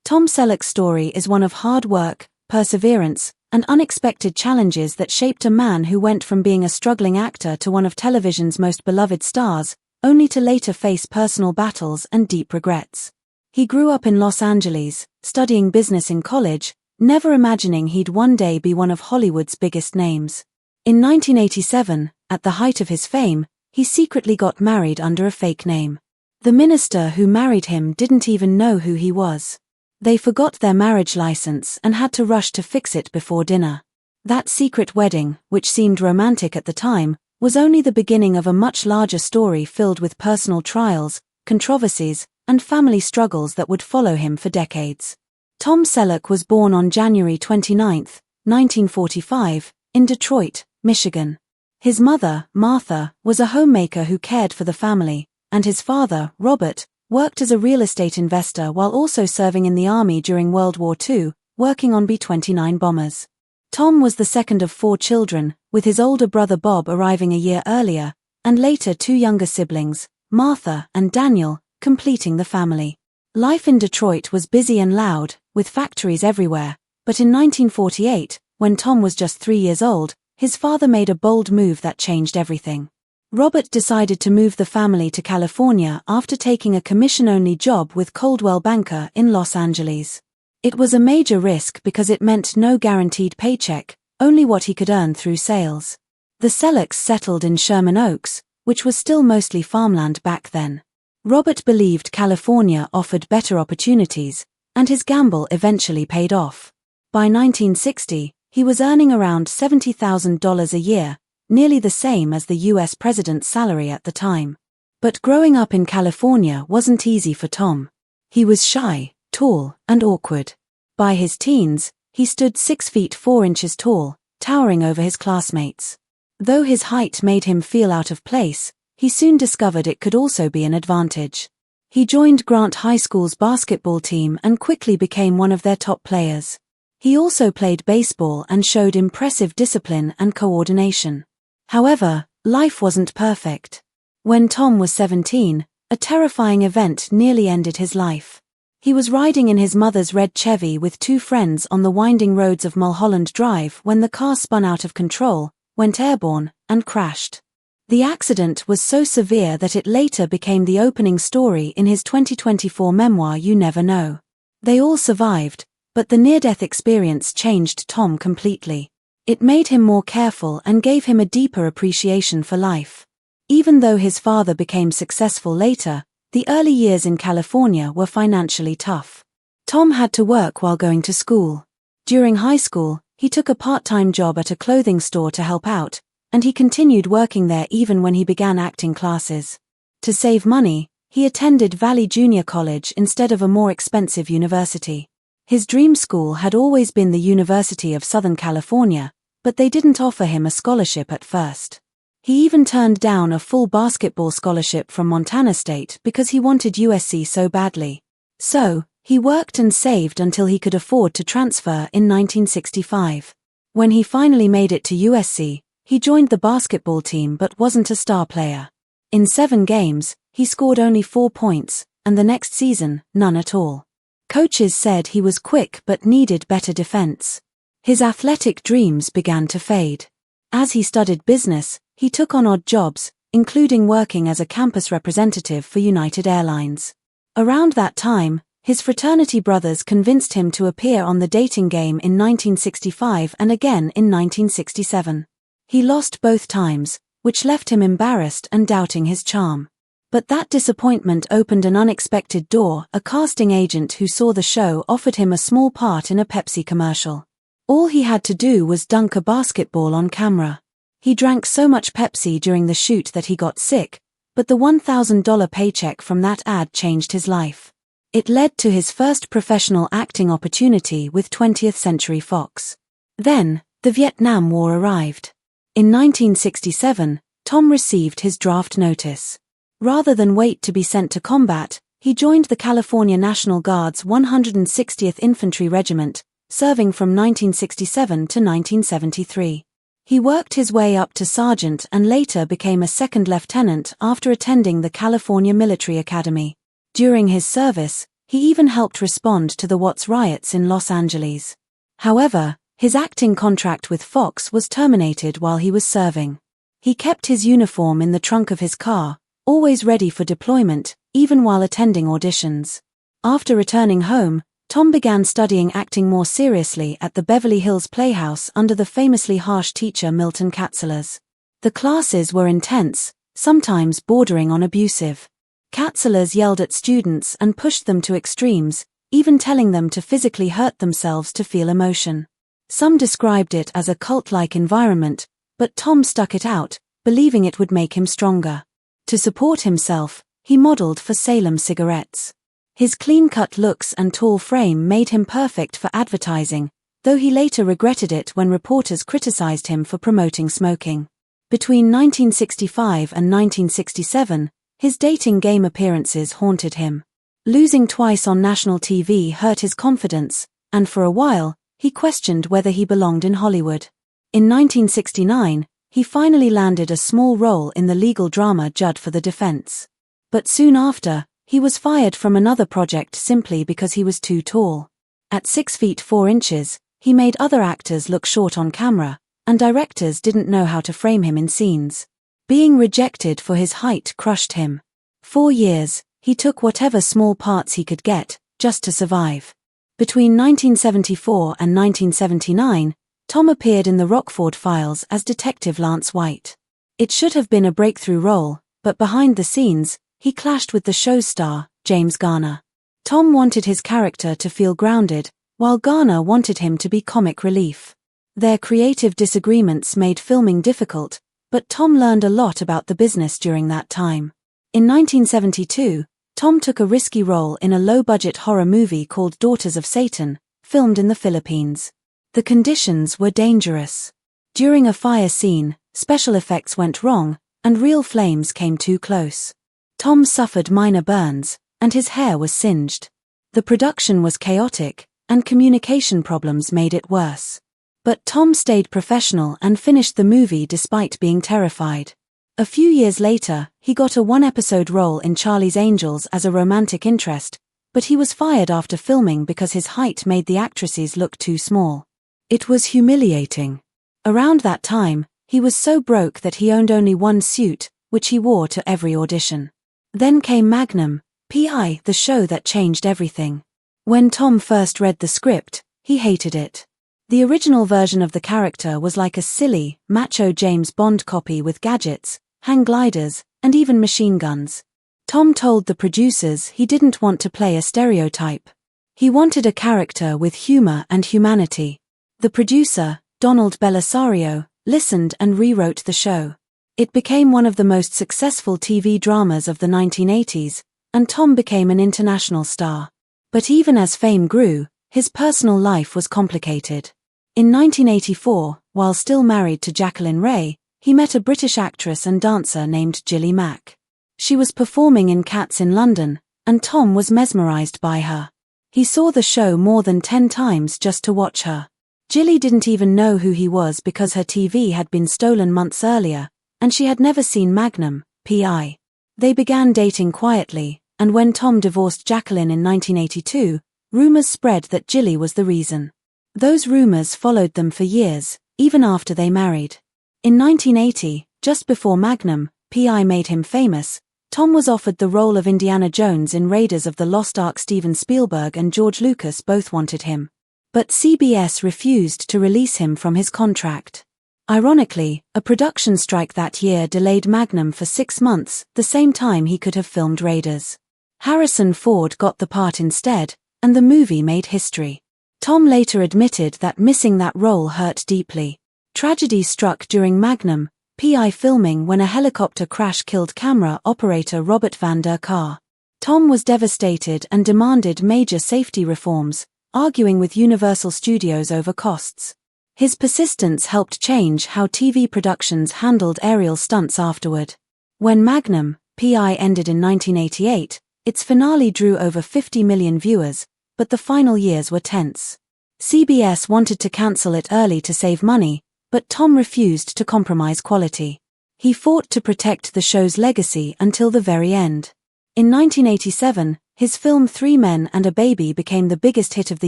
Tom Selleck's story is one of hard work, perseverance, and unexpected challenges that shaped a man who went from being a struggling actor to one of television's most beloved stars, only to later face personal battles and deep regrets. He grew up in Los Angeles, studying business in college, never imagining he'd one day be one of Hollywood's biggest names. In 1987, at the height of his fame, he secretly got married under a fake name. The minister who married him didn't even know who he was. They forgot their marriage license and had to rush to fix it before dinner. That secret wedding, which seemed romantic at the time, was only the beginning of a much larger story filled with personal trials, controversies, and family struggles that would follow him for decades. Tom Selleck was born on January 29, 1945, in Detroit, Michigan. His mother, Martha, was a homemaker who cared for the family, and his father, Robert, worked as a real estate investor while also serving in the Army during World War II, working on B-29 bombers. Tom was the second of 4 children, with his older brother Bob arriving a year earlier, and later 2 younger siblings, Martha and Daniel, completing the family. Life in Detroit was busy and loud, with factories everywhere, but in 1948, when Tom was just 3 years old, his father made a bold move that changed everything. Robert decided to move the family to California after taking a commission-only job with Coldwell Banker in Los Angeles. It was a major risk because it meant no guaranteed paycheck, only what he could earn through sales. The Sellecks settled in Sherman Oaks, which was still mostly farmland back then. Robert believed California offered better opportunities, and his gamble eventually paid off. By 1960, he was earning around $70,000 a year, nearly the same as the US president's salary at the time. But growing up in California wasn't easy for Tom. He was shy, tall, and awkward. By his teens, he stood 6 feet 4 inches tall, towering over his classmates. Though his height made him feel out of place, he soon discovered it could also be an advantage. He joined Grant High School's basketball team and quickly became one of their top players. He also played baseball and showed impressive discipline and coordination. However, life wasn't perfect. When Tom was 17, a terrifying event nearly ended his life. He was riding in his mother's red Chevy with 2 friends on the winding roads of Mulholland Drive when the car spun out of control, went airborne, and crashed. The accident was so severe that it later became the opening story in his 2024 memoir You Never Know. They all survived, but the near-death experience changed Tom completely. It made him more careful and gave him a deeper appreciation for life. Even though his father became successful later, the early years in California were financially tough. Tom had to work while going to school. During high school, he took a part-time job at a clothing store to help out, and he continued working there even when he began acting classes. To save money, he attended Valley Junior College instead of a more expensive university. His dream school had always been the University of Southern California, but they didn't offer him a scholarship at first. He even turned down a full basketball scholarship from Montana State because he wanted USC so badly. So, he worked and saved until he could afford to transfer in 1965. When he finally made it to USC, he joined the basketball team but wasn't a star player. In 7 games, he scored only 4 points, and the next season, none at all. Coaches said he was quick but needed better defense. His athletic dreams began to fade. As he studied business, he took on odd jobs, including working as a campus representative for United Airlines. Around that time, his fraternity brothers convinced him to appear on The Dating Game in 1965 and again in 1967. He lost both times, which left him embarrassed and doubting his charm. But that disappointment opened an unexpected door. A casting agent who saw the show offered him a small part in a Pepsi commercial. All he had to do was dunk a basketball on camera. He drank so much Pepsi during the shoot that he got sick, but the $1,000 paycheck from that ad changed his life. It led to his first professional acting opportunity with 20th Century Fox. Then, the Vietnam War arrived. In 1967, Tom received his draft notice. Rather than wait to be sent to combat, he joined the California National Guard's 160th Infantry Regiment, serving from 1967 to 1973. He worked his way up to sergeant and later became a second lieutenant after attending the California Military Academy. During his service, He even helped respond to the Watts riots in Los Angeles. However, his acting contract with Fox was terminated while he was serving. He kept his uniform in the trunk of his car, always ready for deployment, even while attending auditions. After returning home, Tom began studying acting more seriously at the Beverly Hills Playhouse under the famously harsh teacher Milton Katzellers. The classes were intense, sometimes bordering on abusive. Katzellers yelled at students and pushed them to extremes, even telling them to physically hurt themselves to feel emotion. Some described it as a cult-like environment, but Tom stuck it out, believing it would make him stronger. To support himself, he modeled for Salem cigarettes. His clean-cut looks and tall frame made him perfect for advertising, though he later regretted it when reporters criticized him for promoting smoking. Between 1965 and 1967, his dating game appearances haunted him. Losing twice on national TV hurt his confidence, and for a while, he questioned whether he belonged in Hollywood. In 1969, he finally landed a small role in the legal drama Judd for the Defense. But soon after, he was fired from another project simply because he was too tall. At 6 feet 4 inches, he made other actors look short on camera, and directors didn't know how to frame him in scenes. Being rejected for his height crushed him. 4 years, he took whatever small parts he could get, just to survive. Between 1974 and 1979, Tom appeared in the Rockford Files as Detective Lance White. It should have been a breakthrough role, but behind the scenes, he clashed with the show's star, James Garner. Tom wanted his character to feel grounded, while Garner wanted him to be comic relief. Their creative disagreements made filming difficult, but Tom learned a lot about the business during that time. In 1972, Tom took a risky role in a low-budget horror movie called Daughters of Satan, filmed in the Philippines. The conditions were dangerous. During a fire scene, special effects went wrong, and real flames came too close. Tom suffered minor burns, and his hair was singed. The production was chaotic, and communication problems made it worse. But Tom stayed professional and finished the movie despite being terrified. A few years later, he got a one-episode role in Charlie's Angels as a romantic interest, but he was fired after filming because his height made the actresses look too small. It was humiliating. Around that time, he was so broke that he owned only one suit, which he wore to every audition. Then came Magnum P.I, the show that changed everything. When Tom first read the script, he hated it. The original version of the character was like a silly, macho James Bond copy with gadgets, hang gliders, and even machine guns. Tom told the producers he didn't want to play a stereotype. He wanted a character with humor and humanity. The producer, Donald Bellisario, listened and rewrote the show. It became one of the most successful TV dramas of the 1980s, and Tom became an international star. But even as fame grew, his personal life was complicated. In 1984, while still married to Jacqueline Ray, he met a British actress and dancer named Gilly Mack. She was performing in Cats in London, and Tom was mesmerized by her. He saw the show more than 10 times just to watch her. Gilly didn't even know who he was because her TV had been stolen months earlier, and she had never seen Magnum P.I. They began dating quietly, and when Tom divorced Jacqueline in 1982, rumors spread that Gilly was the reason. Those rumors followed them for years, even after they married. In 1980, just before Magnum P.I. made him famous, Tom was offered the role of Indiana Jones in Raiders of the Lost Ark. Steven Spielberg and George Lucas both wanted him. But CBS refused to release him from his contract. Ironically, a production strike that year delayed Magnum for 6 months, the same time he could have filmed Raiders. Harrison Ford got the part instead, and the movie made history. Tom later admitted that missing that role hurt deeply. Tragedy struck during Magnum P.I. filming when a helicopter crash killed camera operator Robert Van der Kar. Tom was devastated and demanded major safety reforms, arguing with Universal Studios over costs. His persistence helped change how TV productions handled aerial stunts afterward. When Magnum P.I. ended in 1988, its finale drew over 50 million viewers, but the final years were tense. CBS wanted to cancel it early to save money, but Tom refused to compromise quality. He fought to protect the show's legacy until the very end. In 1987, His film 3 Men and a Baby became the biggest hit of the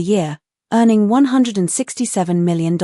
year, earning $167 million.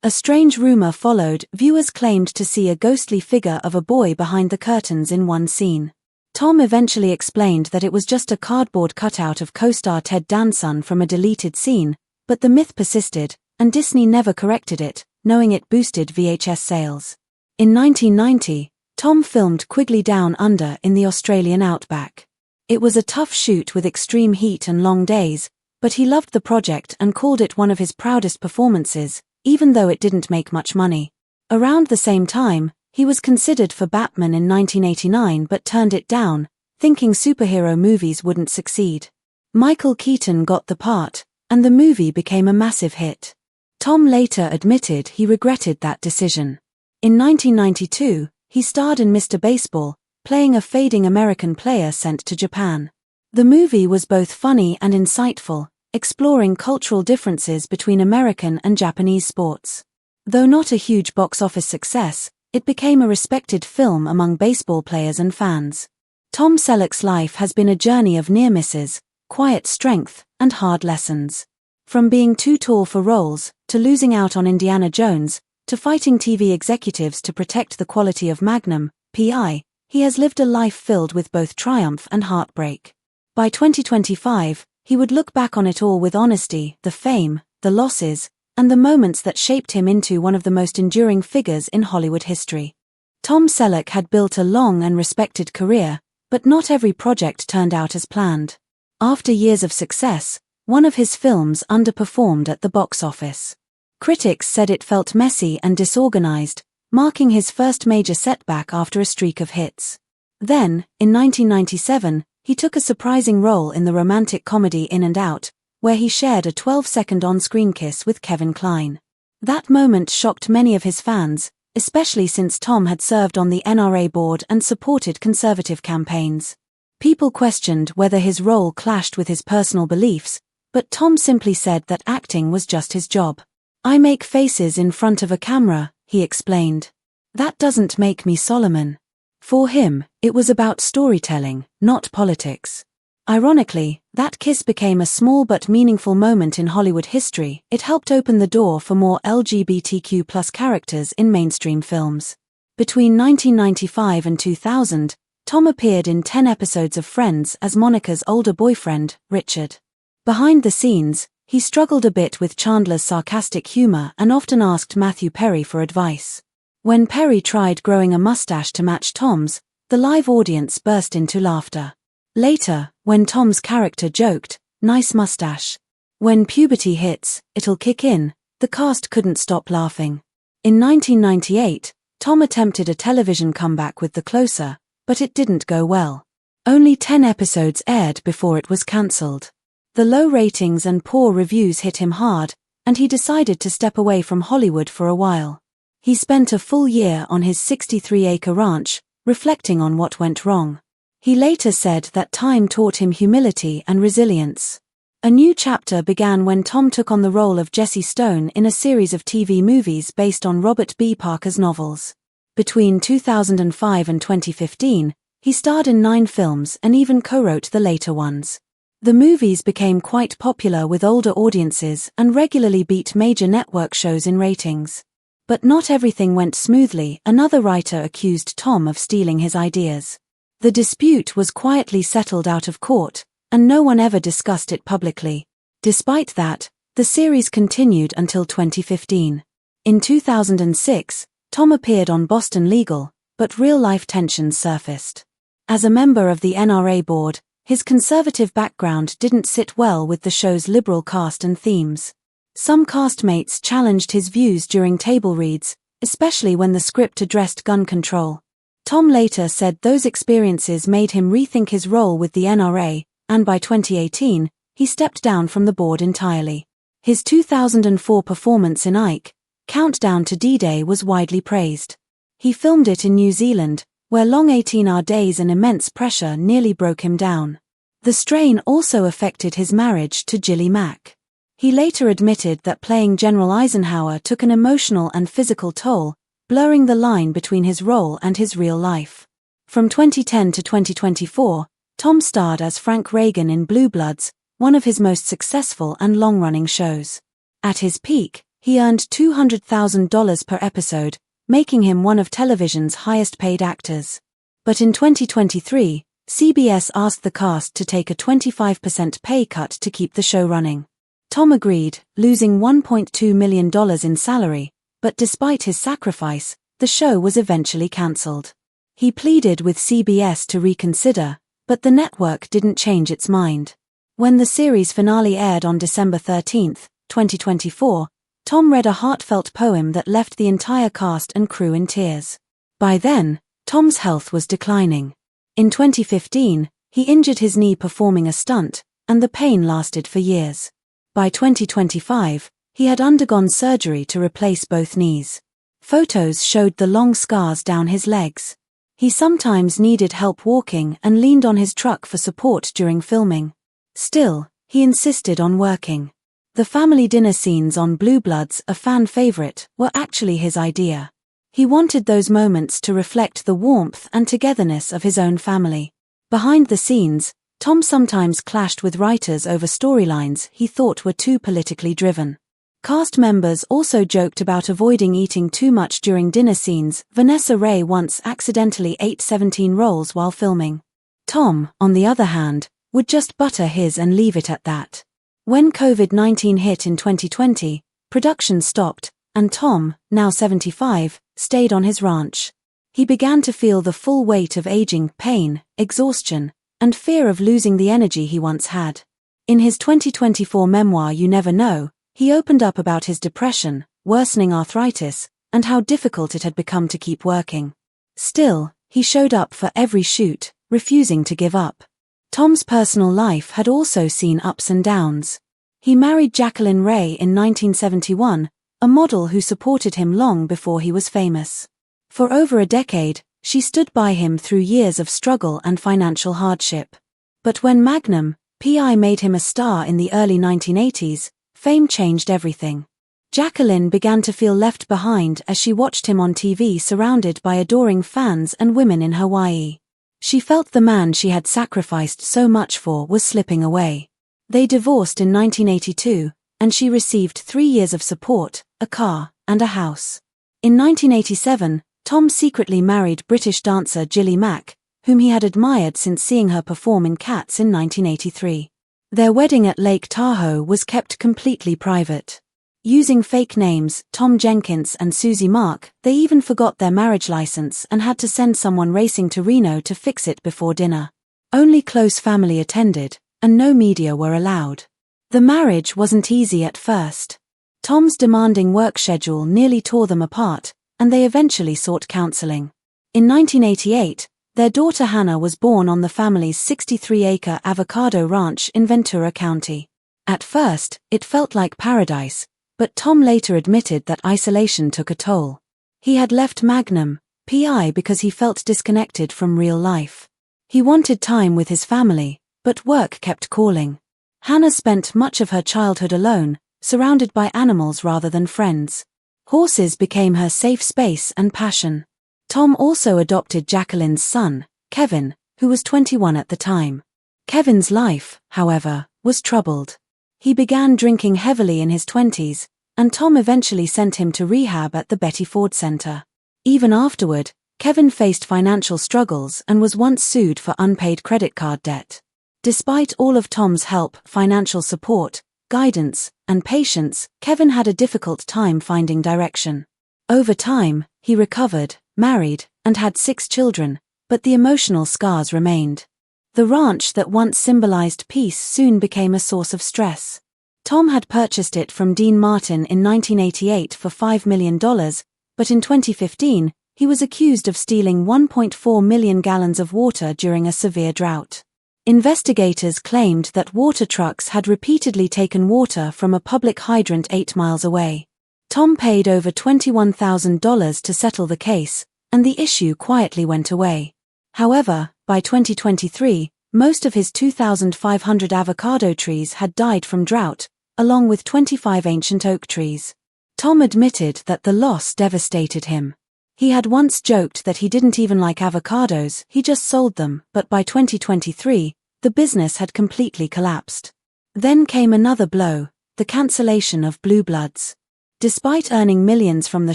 A strange rumor followed. Viewers claimed to see a ghostly figure of a boy behind the curtains in one scene. Tom eventually explained that it was just a cardboard cutout of co-star Ted Danson from a deleted scene, but the myth persisted, and Disney never corrected it, knowing it boosted VHS sales. In 1990, Tom filmed Quigley Down Under in the Australian outback. It was a tough shoot with extreme heat and long days, but he loved the project and called it one of his proudest performances, even though it didn't make much money. Around the same time, he was considered for Batman in 1989 but turned it down, thinking superhero movies wouldn't succeed. Michael Keaton got the part, and the movie became a massive hit. Tom later admitted he regretted that decision. In 1992, he starred in Mr. Baseball, playing a fading American player sent to Japan. The movie was both funny and insightful, exploring cultural differences between American and Japanese sports. Though not a huge box office success, it became a respected film among baseball players and fans. Tom Selleck's life has been a journey of near misses, quiet strength, and hard lessons. From being too tall for roles, to losing out on Indiana Jones, to fighting TV executives to protect the quality of Magnum P.I, he has lived a life filled with both triumph and heartbreak. By 2025, he would look back on it all with honesty, the fame, the losses, and the moments that shaped him into one of the most enduring figures in Hollywood history. Tom Selleck had built a long and respected career, but not every project turned out as planned. After years of success, one of his films underperformed at the box office. Critics said it felt messy and disorganized, marking his first major setback after a streak of hits. Then, in 1997, he took a surprising role in the romantic comedy In and Out, where he shared a 12-second on-screen kiss with Kevin Kline. That moment shocked many of his fans, especially since Tom had served on the NRA board and supported conservative campaigns. People questioned whether his role clashed with his personal beliefs, but Tom simply said that acting was just his job. "I make faces in front of a camera," he explained. "That doesn't make me Solomon." For him, it was about storytelling, not politics. Ironically, that kiss became a small but meaningful moment in Hollywood history. It helped open the door for more LGBTQ+ characters in mainstream films. Between 1995 and 2000, Tom appeared in 10 episodes of Friends as Monica's older boyfriend, Richard. Behind the scenes, he struggled a bit with Chandler's sarcastic humor and often asked Matthew Perry for advice. When Perry tried growing a mustache to match Tom's, the live audience burst into laughter. Later, when Tom's character joked, "Nice mustache. When puberty hits, it'll kick in," the cast couldn't stop laughing. In 1998, Tom attempted a television comeback with The Closer, but it didn't go well. Only 10 episodes aired before it was cancelled. The low ratings and poor reviews hit him hard, and he decided to step away from Hollywood for a while. He spent a full year on his 63-acre ranch, reflecting on what went wrong. He later said that time taught him humility and resilience. A new chapter began when Tom took on the role of Jesse Stone in a series of TV movies based on Robert B. Parker's novels. Between 2005 and 2015, he starred in 9 films and even co-wrote the later ones. The movies became quite popular with older audiences and regularly beat major network shows in ratings. But not everything went smoothly. Another writer accused Tom of stealing his ideas. The dispute was quietly settled out of court, and no one ever discussed it publicly. Despite that, the series continued until 2015. In 2006, Tom appeared on Boston Legal, but real-life tensions surfaced. As a member of the NRA board, his conservative background didn't sit well with the show's liberal cast and themes. Some castmates challenged his views during table reads, especially when the script addressed gun control. Tom later said those experiences made him rethink his role with the NRA, and by 2018, he stepped down from the board entirely. His 2004 performance in Ike, Countdown to D-Day was widely praised. He filmed it in New Zealand, where long 18-hour days and immense pressure nearly broke him down. The strain also affected his marriage to Gilly Mack. He later admitted that playing General Eisenhower took an emotional and physical toll, blurring the line between his role and his real life. From 2010 to 2024, Tom starred as Frank Reagan in Blue Bloods, one of his most successful and long-running shows. At his peak, he earned $200,000 per episode, making him one of television's highest-paid actors. But in 2023, CBS asked the cast to take a 25% pay cut to keep the show running. Tom agreed, losing $1.2 million in salary, but despite his sacrifice, the show was eventually cancelled. He pleaded with CBS to reconsider, but the network didn't change its mind. When the series finale aired on December 13, 2024, Tom read a heartfelt poem that left the entire cast and crew in tears. By then, Tom's health was declining. In 2015, he injured his knee performing a stunt, and the pain lasted for years. By 2025, he had undergone surgery to replace both knees. Photos showed the long scars down his legs. He sometimes needed help walking and leaned on his truck for support during filming. Still, he insisted on working. The family dinner scenes on Blue Bloods, a fan favorite, were actually his idea. He wanted those moments to reflect the warmth and togetherness of his own family. Behind the scenes, Tom sometimes clashed with writers over storylines he thought were too politically driven. Cast members also joked about avoiding eating too much during dinner scenes. Vanessa Ray once accidentally ate 17 rolls while filming. Tom, on the other hand, would just butter his and leave it at that. When COVID-19 hit in 2020, production stopped, and Tom, now 75, stayed on his ranch. He began to feel the full weight of aging, pain, exhaustion, and fear of losing the energy he once had. In his 2024 memoir You Never Know, he opened up about his depression, worsening arthritis, and how difficult it had become to keep working. Still, he showed up for every shoot, refusing to give up. Tom's personal life had also seen ups and downs. He married Jacqueline Ray in 1971, a model who supported him long before he was famous. For over a decade, she stood by him through years of struggle and financial hardship. But when Magnum P.I made him a star in the early 1980s, fame changed everything. Jacqueline began to feel left behind as she watched him on TV surrounded by adoring fans and women in Hawaii. She felt the man she had sacrificed so much for was slipping away. They divorced in 1982, and she received 3 years of support, a car, and a house. In 1987, Tom secretly married British dancer Gilly Mack, whom he had admired since seeing her perform in Cats in 1983. Their wedding at Lake Tahoe was kept completely private. Using fake names, Tom Jenkins and Susie Mark, they even forgot their marriage license and had to send someone racing to Reno to fix it before dinner. Only close family attended, and no media were allowed. The marriage wasn't easy at first. Tom's demanding work schedule nearly tore them apart, and they eventually sought counseling. In 1988, their daughter Hannah was born on the family's 63-acre avocado ranch in Ventura County. At first, it felt like paradise, but Tom later admitted that isolation took a toll. He had left Magnum P.I because he felt disconnected from real life. He wanted time with his family, but work kept calling. Hannah spent much of her childhood alone, surrounded by animals rather than friends. Horses became her safe space and passion. Tom also adopted Jacqueline's son, Kevin, who was 21 at the time. Kevin's life, however, was troubled. He began drinking heavily in his 20s, and Tom eventually sent him to rehab at the Betty Ford Center. Even afterward, Kevin faced financial struggles and was once sued for unpaid credit card debt. Despite all of Tom's help, financial support, guidance, and patience, Kevin had a difficult time finding direction. Over time, he recovered, married, and had 6 children, but the emotional scars remained. The ranch that once symbolized peace soon became a source of stress. Tom had purchased it from Dean Martin in 1988 for $5 million, but in 2015, he was accused of stealing 1.4 million gallons of water during a severe drought. Investigators claimed that water trucks had repeatedly taken water from a public hydrant 8 miles away. Tom paid over $21,000 to settle the case, and the issue quietly went away. However, by 2023, most of his 2,500 avocado trees had died from drought, along with 25 ancient oak trees. Tom admitted that the loss devastated him. He had once joked that he didn't even like avocados, he just sold them, but by 2023, the business had completely collapsed. Then came another blow, the cancellation of Blue Bloods. Despite earning millions from the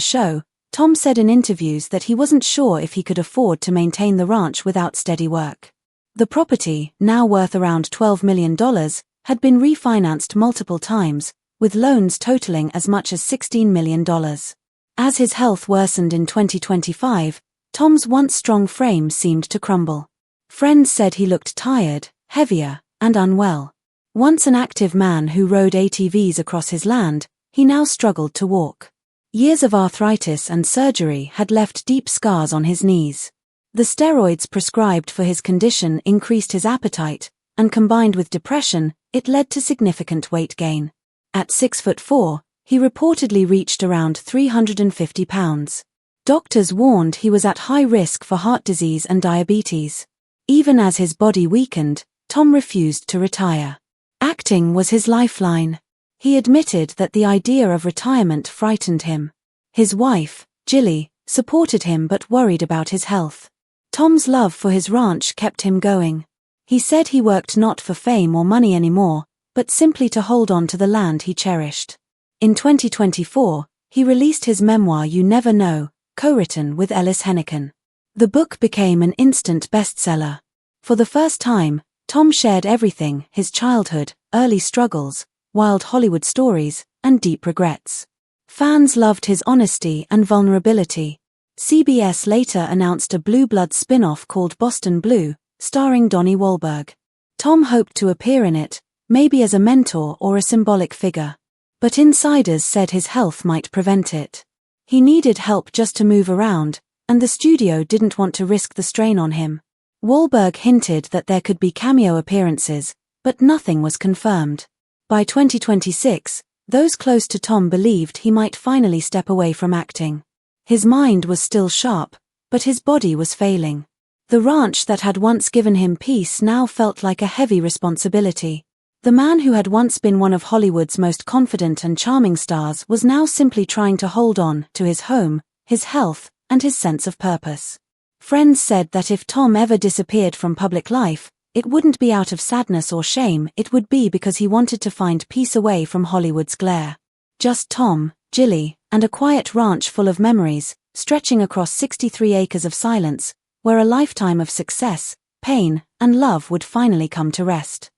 show, Tom said in interviews that he wasn't sure if he could afford to maintain the ranch without steady work. The property, now worth around $12 million, had been refinanced multiple times, with loans totaling as much as $16 million. As his health worsened in 2025, Tom's once strong frame seemed to crumble. Friends said he looked tired, heavier, and unwell. Once an active man who rode ATVs across his land, he now struggled to walk. Years of arthritis and surgery had left deep scars on his knees. The steroids prescribed for his condition increased his appetite, and combined with depression, it led to significant weight gain. At 6'4", he reportedly reached around 350 pounds. Doctors warned he was at high risk for heart disease and diabetes. Even as his body weakened, Tom refused to retire. Acting was his lifeline. He admitted that the idea of retirement frightened him. His wife, Jilly, supported him but worried about his health. Tom's love for his ranch kept him going. He said he worked not for fame or money anymore, but simply to hold on to the land he cherished. In 2024, he released his memoir You Never Know, co-written with Ellis Henican. The book became an instant bestseller. For the first time, Tom shared everything: his childhood, early struggles, wild Hollywood stories, and deep regrets. Fans loved his honesty and vulnerability. CBS later announced a Blue Blood spin-off called Boston Blue, starring Donnie Wahlberg. Tom hoped to appear in it, maybe as a mentor or a symbolic figure. But insiders said his health might prevent it. He needed help just to move around, and the studio didn't want to risk the strain on him. Wahlberg hinted that there could be cameo appearances, but nothing was confirmed. By 2026, those close to Tom believed he might finally step away from acting. His mind was still sharp, but his body was failing. The ranch that had once given him peace now felt like a heavy responsibility. The man who had once been one of Hollywood's most confident and charming stars was now simply trying to hold on to his home, his health, and his sense of purpose. Friends said that if Tom ever disappeared from public life, it wouldn't be out of sadness or shame, it would be because he wanted to find peace away from Hollywood's glare. Just Tom, Jilly, and a quiet ranch full of memories, stretching across 63 acres of silence, where a lifetime of success, pain, and love would finally come to rest.